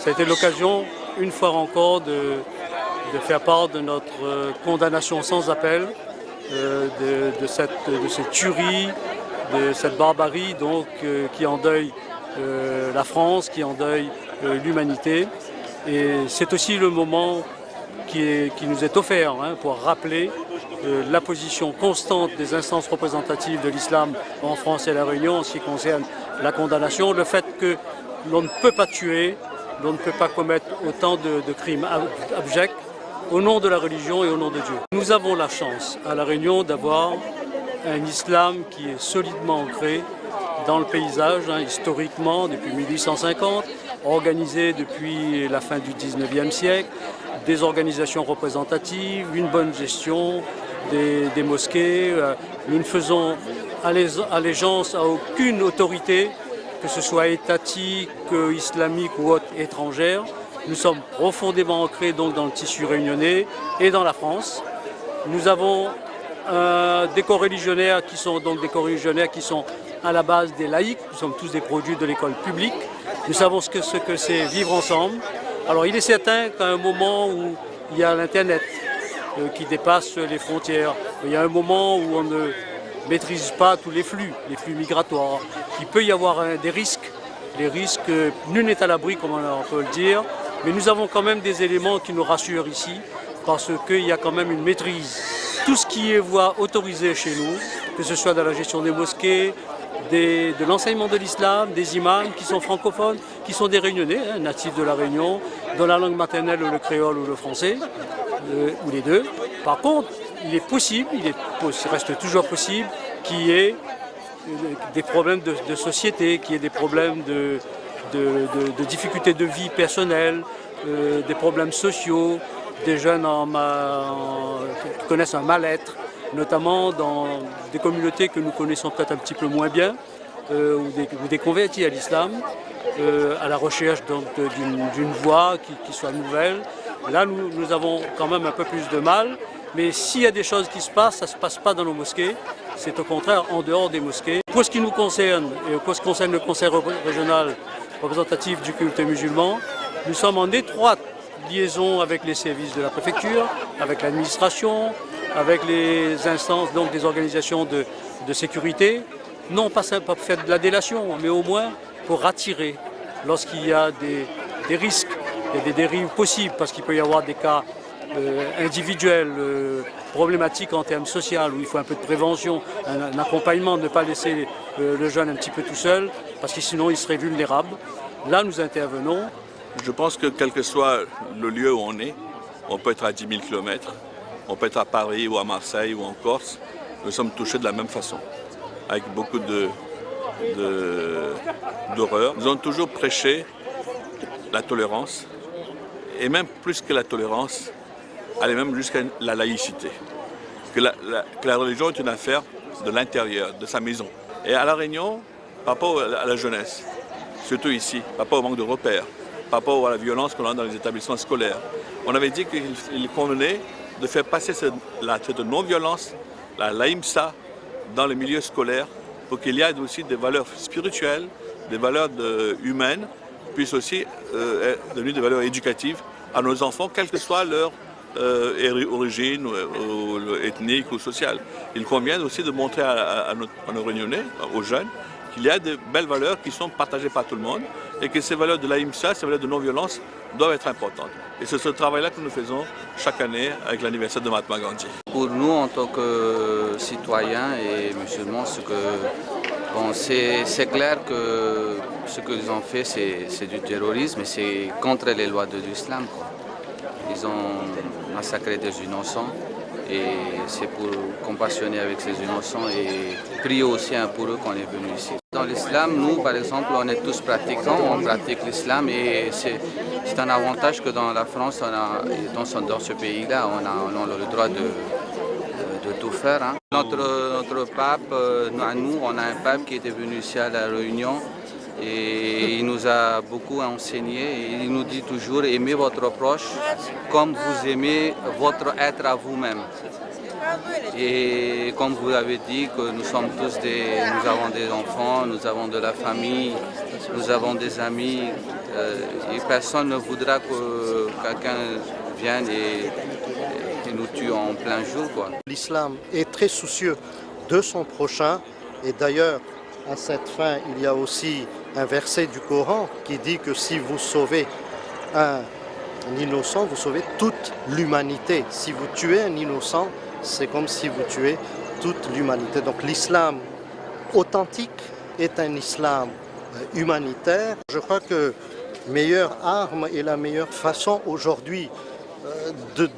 Ça a été l'occasion, une fois encore, de faire part de notre condamnation sans appel de cette tuerie, de cette barbarie donc, qui endeuille la France, qui endeuille l'humanité. Et c'est aussi le moment qui nous est offert pour rappeler la position constante des instances représentatives de l'islam en France et à La Réunion en ce qui concerne la condamnation, le fait que l'on ne peut pas tuer, l'on ne peut pas commettre autant de crimes abjects au nom de la religion et au nom de Dieu. Nous avons la chance à La Réunion d'avoir un islam qui est solidement ancré dans le paysage, historiquement depuis 1850, organisé depuis la fin du 19e siècle, des organisations représentatives, une bonne gestion des mosquées. Nous ne faisons allégeance à aucune autorité, que ce soit étatique, islamique ou autre étrangère. Nous sommes profondément ancrés donc dans le tissu réunionnais et dans la France. Nous avons des coreligionnaires qui sont à la base des laïcs. Nous sommes tous des produits de l'école publique. Nous savons ce que c'est vivre ensemble. Alors il est certain qu'à un moment où il y a l'Internet qui dépasse les frontières, il y a un moment où on ne maîtrise pas tous les flux migratoires, qu'il peut y avoir des risques. Les risques, nul n'est à l'abri, comme on peut le dire, mais nous avons quand même des éléments qui nous rassurent ici, parce qu'il y a quand même une maîtrise. Tout ce qui est voie autorisée chez nous, que ce soit dans la gestion des mosquées, de l'enseignement de l'islam, des imams qui sont francophones, qui sont des réunionnais, natifs de la Réunion, dont la langue maternelle le créole ou le français, ou les deux. Par contre, il est possible, il reste toujours possible qu'il y ait des problèmes de société, qu'il y ait des problèmes de difficultés de vie personnelle, des problèmes sociaux, des jeunes qui connaissent un mal-être, notamment dans des communautés que nous connaissons peut-être un petit peu moins bien, ou des convertis à l'islam, à la recherche d'une voie qui soit nouvelle. Là, nous avons quand même un peu plus de mal, mais s'il y a des choses qui se passent, ça ne se passe pas dans nos mosquées, c'est au contraire en dehors des mosquées. Pour ce qui nous concerne, et pour ce qui concerne le Conseil régional représentatif du culte musulman, nous sommes en étroite liaison avec les services de la préfecture, avec l'administration, avec les instances, donc des organisations de sécurité, non pas pour faire de la délation, mais au moins pour attirer lorsqu'il y a des risques, il y a des dérives possibles, parce qu'il peut y avoir des cas individuels, problématiques en termes sociaux, où il faut un peu de prévention, un accompagnement, ne pas laisser le jeune un petit peu tout seul, parce que sinon il serait vulnérable. Là, nous intervenons. Je pense que quel que soit le lieu où on peut être à 10 000 km, on peut être à Paris ou à Marseille ou en Corse, nous sommes touchés de la même façon, avec beaucoup d'horreur. Nous avons toujours prêché la tolérance, et même plus que la tolérance, aller même jusqu'à la laïcité. Que la religion est une affaire de l'intérieur, de sa maison. Et à La Réunion, par rapport à la jeunesse, surtout ici, par rapport au manque de repères, par rapport à la violence qu'on a dans les établissements scolaires, on avait dit qu'il convenait de faire passer cette non-violence, la laïmsa, dans les milieux scolaires, pour qu'il y ait aussi des valeurs spirituelles, des valeurs humaines, puissent aussi devenir des valeurs éducatives à nos enfants, quelle que soit leur origine ou ethnique ou sociale. Il convient aussi de montrer à nos Réunionnais, aux jeunes, qu'il y a de belles valeurs qui sont partagées par tout le monde et que ces valeurs de l'AIMSA, ces valeurs de non-violence doivent être importantes. Et c'est ce travail-là que nous faisons chaque année avec l'anniversaire de Mahatma Gandhi. Pour nous, en tant que citoyens et musulmans, c'est clair que ce qu'ils ont fait, c'est du terrorisme et c'est contre les lois de l'islam. Ils ont massacré des innocents et c'est pour compassionner avec ces innocents et prier aussi pour eux qu'on est venu ici. Dans l'islam, nous, par exemple, on est tous pratiquants, on pratique l'islam et c'est un avantage que dans la France, dans ce pays-là, on a le droit de tout faire. Hein. Notre pape, nous, on a un pape qui était venu ici à La Réunion et il nous a beaucoup enseigné. Et il nous dit toujours, aimez votre proche comme vous aimez votre être à vous-même. Et comme vous l'avez dit, que nous avons des enfants, nous avons de la famille, nous avons des amis, et personne ne voudra que quelqu'un vienne et nous tue en plein jour, quoi. L'islam est très soucieux de son prochain, et d'ailleurs, à cette fin, il y a aussi un verset du Coran qui dit que si vous sauvez un innocent, vous sauvez toute l'humanité. Si vous tuez un innocent, c'est comme si vous tuez toute l'humanité. Donc l'islam authentique est un islam humanitaire. Je crois que la meilleure arme et la meilleure façon aujourd'hui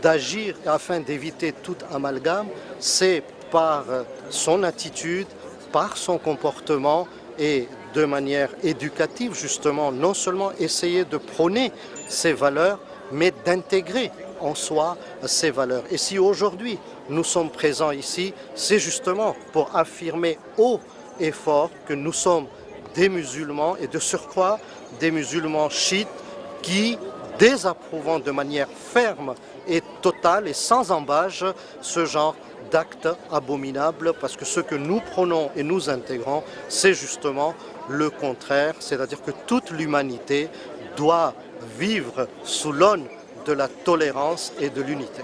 d'agir afin d'éviter tout amalgame, c'est par son attitude, par son comportement et de manière éducative, justement, non seulement essayer de prôner ces valeurs, mais d'intégrer en soi ces valeurs. Et si aujourd'hui nous sommes présents ici, c'est justement pour affirmer haut et fort que nous sommes des musulmans, et de surcroît des musulmans chiites qui désapprouvant de manière ferme et totale et sans embâche ce genre d'actes abominables, parce que ce que nous prônons et nous intégrons, c'est justement le contraire, c'est-à-dire que toute l'humanité doit vivre sous l'aune de la tolérance et de l'unité.